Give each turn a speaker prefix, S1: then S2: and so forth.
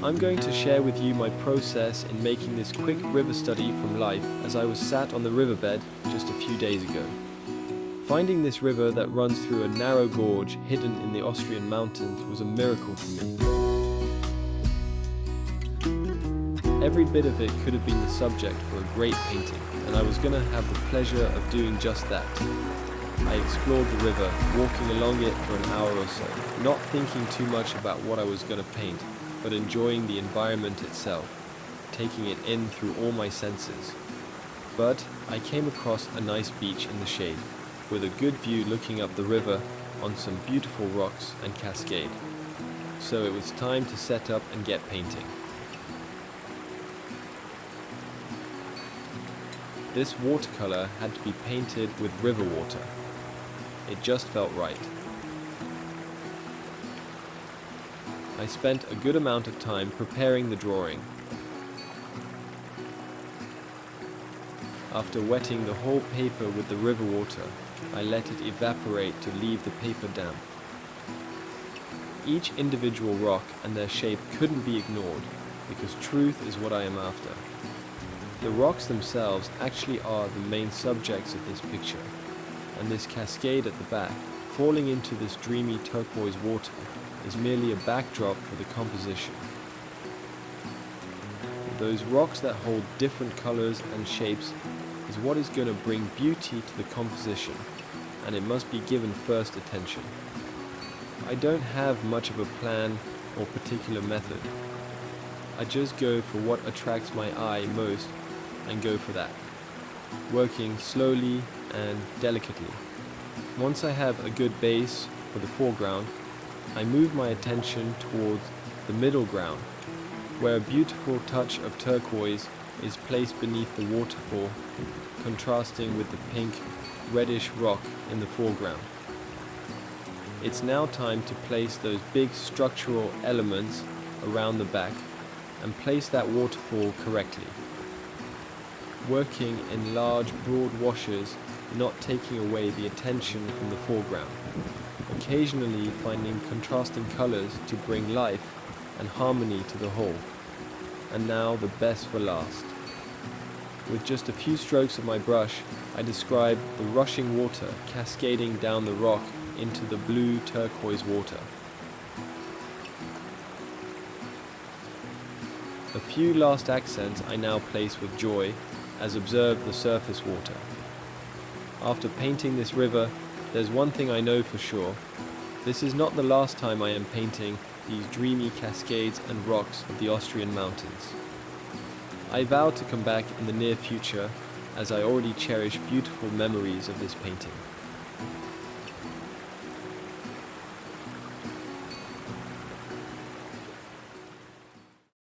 S1: I'm going to share with you my process in making this quick river study from life as I was sat on the riverbed just a few days ago. Finding this river that runs through a narrow gorge hidden in the Austrian Mountains was a miracle for me. Every bit of it could have been the subject for a great painting, and I was going to have the pleasure of doing just that. I explored the river, walking along it for an hour or so, not thinking too much about what I was going to paint, but enjoying the environment itself, taking it in through all my senses. But I came across a nice beach in the shade, with a good view looking up the river on some beautiful rocks and cascade. So it was time to set up and get painting. This watercolor had to be painted with river water. It just felt right. I spent a good amount of time preparing the drawing. After wetting the whole paper with the river water, I let it evaporate to leave the paper damp. Each individual rock and their shape couldn't be ignored, because truth is what I am after. The rocks themselves actually are the main subjects of this picture, and this cascade at the back, falling into this dreamy turquoise water, is merely a backdrop for the composition. Those rocks that hold different colors and shapes is what is going to bring beauty to the composition, and it must be given first attention. I don't have much of a plan or particular method. I just go for what attracts my eye most and go for that, working slowly and delicately. Once I have a good base for the foreground, I move my attention towards the middle ground, where a beautiful touch of turquoise is placed beneath the waterfall, contrasting with the pink, reddish rock in the foreground. It's now time to place those big structural elements around the back and place that waterfall correctly. Working in large, broad washes, not taking away the attention from the foreground. Occasionally finding contrasting colors to bring life and harmony to the whole. And now the best for last. With just a few strokes of my brush, I describe the rushing water cascading down the rock into the blue turquoise water. A few last accents I now place with joy, as observe the surface water. After painting this river, there's one thing I know for sure. This is not the last time I am painting these dreamy cascades and rocks of the Austrian mountains. I vow to come back in the near future, as I already cherish beautiful memories of this painting.